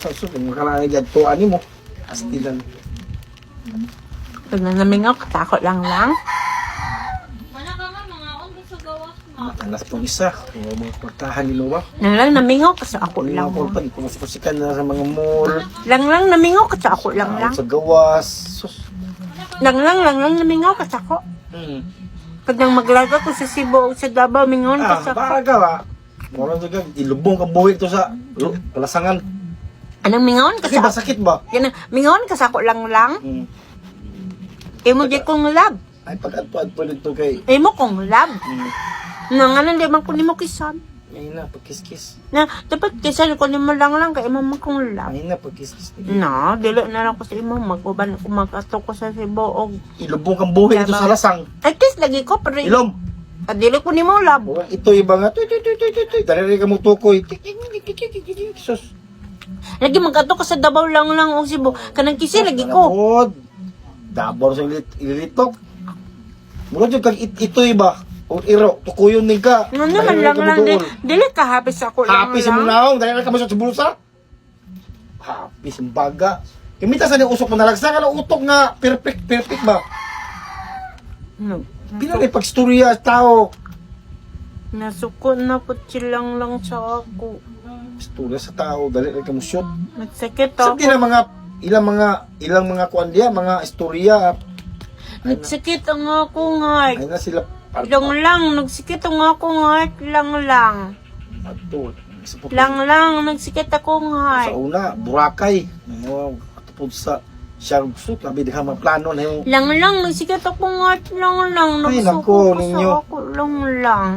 So, kung makalagay to, ani mo. Astilan. Pag nanamingaw, katakot lang. Wala ka nga mga ondo sa gawas mo. Alas pong isa. Kung mga portahan ni Luwa. Nang lang namingaw kasi ako Kung lang. mga portahan, kung masukusikan na sa mga mall. Lang namingaw kasi ako lang. Sa gawas. Sus. Lang namingaw kasi ako. Pag nang maglaga ko sa Cebu o sa Davao, mingon kasi ako. Baraga ba? Moron sa gag, ilubong ka buhay to sa palasangan. Anong mingon kasi Kasi ba ako? sakit ba? Yan, mingon kasi ako lang. Hmm. Imo di kong love. Ay, pag-adpo dito kay... Imo kong love. Nang ano, di man ko nimo kisan. Ay na, pagkiskis. Na, dapat kisan ko nimo lang kay imo man kong love. Ay na, pagkiskis. No, dili na lang ko sa imo. Mag-uban ako mag-ato ko sa Cebu. Og Ilubong kang buhay dito sa lasang. ay, kiss lagi ko. Pero Ilom! dili ko nimo love. O, ito iba nga. Dali ka mo tukoy. Sus. Lagi mag-ato ko sa Davao lang o Cebu. Kanang kisi lagi ko. Manapod. Dabor sa ililitok. Mura dyan kag ito iba. O iro, tukuyon din ka. Ano naman Dali lang ka mo lang. doon. Dili ka happy sa ako lang Happy sa lang. munaong. Dali ka mo sa bulsa. Happy sa baga. Kimita sa ni usok mo nalagsa ka ng utok nga. Perfect ba? No. Pinalay pagstorya tao. Nasukot na po silang lang sa ako. Istorya sa tao. Dali ka mo shoot. Nagsakit Sa ako. tila ilang mga kuan diya, mga istorya. Nagsakit ang ako nga. Ay na sila. Lang lang. Nagsikit ang ako nga. Lang. Ato. Lang. Nagsikit ako nga. Sa una, Boracay. Ano, atupod sa siyang gusto. Labi di ka plano na yung Lang. Nagsikit ako nga. Lang. Ay, Nagsuko naku, ko ninyo. sa ako. Lang.